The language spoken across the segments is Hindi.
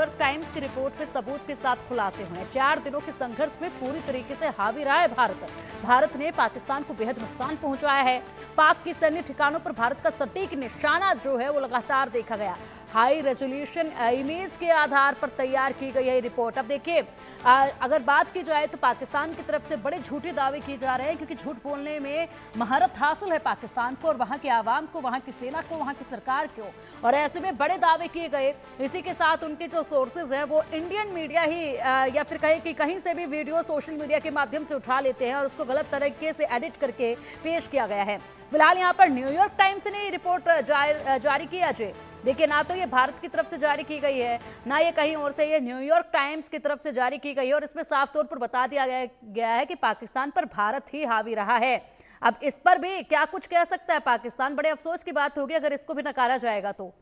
न्यूयॉर्क टाइम्स की रिपोर्ट के सबूत के साथ खुलासे हुए। 4 दिनों के संघर्ष में पूरी तरीके से हावी रहा है भारत ने पाकिस्तान को बेहद नुकसान पहुंचाया है। पाक के सैन्य ठिकानों पर भारत का सटीक निशाना जो है वो लगातार देखा गया। हाई रेजोल्यूशन इमेज के आधार पर तैयार की गई है रिपोर्ट। अब देखिए, अगर बात की जाए तो पाकिस्तान की तरफ से बड़े झूठे दावे किए जा रहे हैं, क्योंकि झूठ बोलने में महारत हासिल है पाकिस्तान को और वहां के आवाम को, वहां की सेना को, वहां की सरकार को। और ऐसे में बड़े दावे किए गए। इसी के साथ उनके जो सोर्सेज हैं वो इंडियन मीडिया ही या फिर कहीं कि कहीं से भी वीडियो सोशल मीडिया के माध्यम से उठा लेते हैं और उसको गलत तरीके से एडिट करके पेश किया गया है। फिलहाल यहाँ पर न्यूयॉर्क टाइम्स ने रिपोर्ट जारी की अजय। देखिए, ना तो ये भारत की तरफ से जारी की गई है, ना ये कहीं और से, ये न्यूयॉर्क टाइम्स की तरफ से जारी की गई है और इसमें साफ तौर पर बता दिया गया है कि पाकिस्तान पर भारत ही हावी रहा है। अब इस पर भी क्या कुछ कह सकता है पाकिस्तान? बड़े अफसोस की बात होगी अगर इसको भी नकारा जाएगा तो।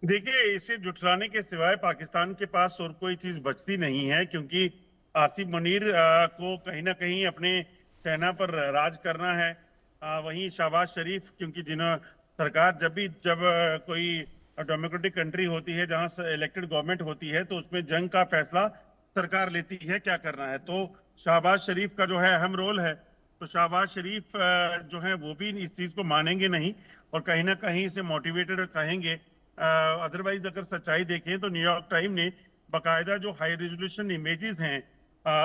देखिए, इसे जुटलाने के सिवाय पाकिस्तान के पास और कोई चीज बचती नहीं है, क्योंकि आसिफ मुनीर को कहीं ना कहीं अपने सेना पर राज करना है। वहीं शहबाज शरीफ, क्योंकि सरकार जब कोई डेमोक्रेटिक कंट्री होती है जहां से इलेक्टेड गवर्नमेंट होती है, तो उसमें जंग का फैसला सरकार लेती है क्या करना है। तो शहबाज शरीफ का जो है अहम रोल है, तो शहबाज शरीफ जो है वो भी इस चीज को मानेंगे नहीं और कहीं ना कहीं इसे मोटिवेटेड कहेंगे। अदरवाइज अगर सच्चाई देखें तो न्यूयॉर्क टाइम ने बाकायदा जो हाई रेजोल्यूशन इमेजेस हैं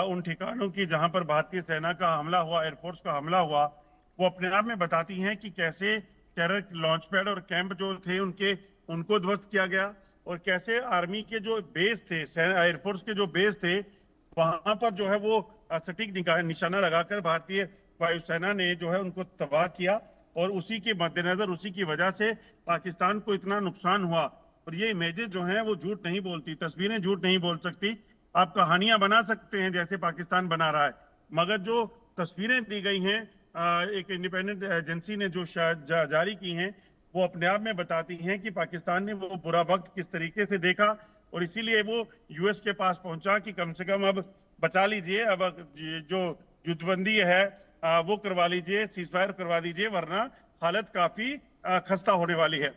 उन ठिकानों की जहां पर भारतीय सेना का हमला हुआ, एयरफोर्स का हमला हुआ, वो अपने आप में बताती हैं कि कैसे टेरर लॉन्च पैड और कैंप जो थे उनको ध्वस्त किया गया और कैसे आर्मी के जो बेस थे, एयरफोर्स के जो बेस थे, वहां पर जो है वो सटीक निशाना लगाकर भारतीय वायुसेना ने जो है उनको तबाह किया और उसी के मद्देनजर, उसी की वजह से पाकिस्तान को इतना नुकसान हुआ। और ये इमेजेस जो हैं वो झूठ नहीं बोलती, तस्वीरें झूठ नहीं बोल सकती। आप कहानियां बना सकते हैं जैसे पाकिस्तान बना रहा है, मगर जो तस्वीरें दी गई हैं एक इंडिपेंडेंट एजेंसी ने जो जारी की हैं, वो अपने आप में बताती हैं कि पाकिस्तान ने वो बुरा वक्त किस तरीके से देखा और इसीलिए वो यूएस के पास पहुंचा कि कम से कम अब बचा लीजिए, अब जो युद्धबंदी है वो करवा लीजिए, सीजफायर करवा दीजिए, वरना हालत काफी खस्ता होने वाली है।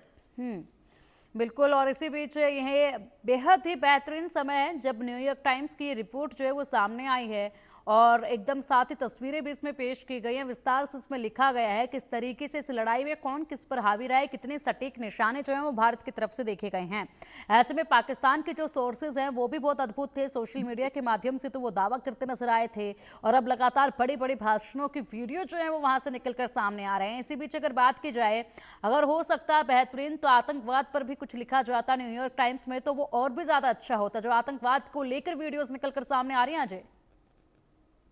बिल्कुल। और इसी बीच यह बेहद ही बेहतरीन समय है जब न्यूयॉर्क टाइम्स की रिपोर्ट जो है वो सामने आई है और एकदम साथ ही तस्वीरें भी इसमें पेश की गई हैं। विस्तार से इसमें लिखा गया है किस तरीके से इस लड़ाई में कौन किस पर हावी रहा है, कितने सटीक निशाने जो हैं वो भारत की तरफ से देखे गए हैं। ऐसे में पाकिस्तान के जो सोर्सेज हैं वो भी बहुत अद्भुत थे। सोशल मीडिया के माध्यम से तो वो दावा करते नजर आए थे और अब लगातार बड़े बड़े भाषणों की वीडियो जो है वो वहां से निकलकर सामने आ रहे हैं। इसी बीच अगर बात की जाए, अगर हो सकता है बेहतरीन, तो आतंकवाद पर भी कुछ लिखा जाता न्यूयॉर्क टाइम्स में तो वो और भी ज्यादा अच्छा होता। जो आतंकवाद को लेकर वीडियोज निकलकर सामने आ रही हैं अजय।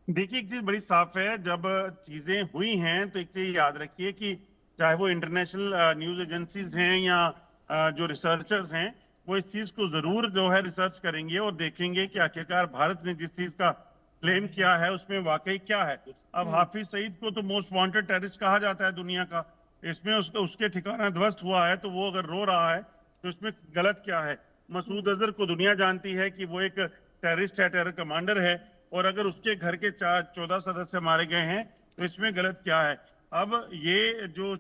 देखिए, एक चीज बड़ी साफ है, जब चीजें हुई हैं तो एक चीज याद रखिए कि चाहे वो इंटरनेशनल न्यूज एजेंसीज हैं या जो रिसर्चर्स हैं, वो इस चीज को जरूर जो है रिसर्च करेंगे और देखेंगे कि आखिरकार भारत ने जिस चीज का क्लेम किया है उसमें वाकई क्या है। अब हाफिज सईद को तो मोस्ट वांटेड टेररिस्ट कहा जाता है दुनिया का, इसमें उसके ठिकाना ध्वस्त हुआ है, तो वो अगर रो रहा है तो इसमें गलत क्या है। मसूद अजहर को दुनिया जानती है कि वो एक टेररिस्ट है, टेरर कमांडर है, और अगर उसके घर के 14 सदस्य मारे गए हैं तो इसमें गलत क्या है। अब ये जो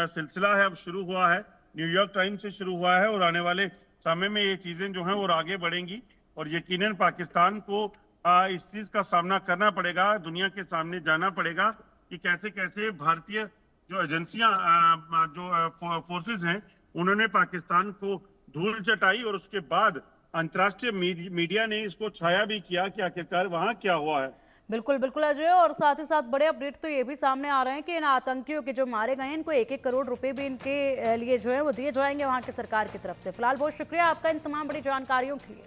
सिलसिला है अब शुरू हुआ है, न्यूयॉर्क टाइम्स से शुरू हुआ है और आने वाले समय में ये चीजें जो हैं वो आगे बढ़ेंगी और यकीनन पाकिस्तान को इस चीज का सामना करना पड़ेगा, दुनिया के सामने जाना पड़ेगा कि कैसे कैसे भारतीय जो एजेंसियां जो फोर्सेस हैं उन्होंने पाकिस्तान को धूल चटाई और उसके बाद अंतर्राष्ट्रीय मीडिया ने इसको छाया भी किया कि आखिरकार वहां क्या हुआ है। बिल्कुल बिल्कुल अजय। और साथ ही साथ बड़े अपडेट तो ये भी सामने आ रहे हैं कि इन आतंकियों के जो मारे गए हैं इनको 1-1 करोड़ रुपए भी इनके लिए जो है वो दिए जाएंगे वहां की सरकार की तरफ से। फिलहाल बहुत शुक्रिया आपका इन तमाम बड़ी जानकारियों के लिए।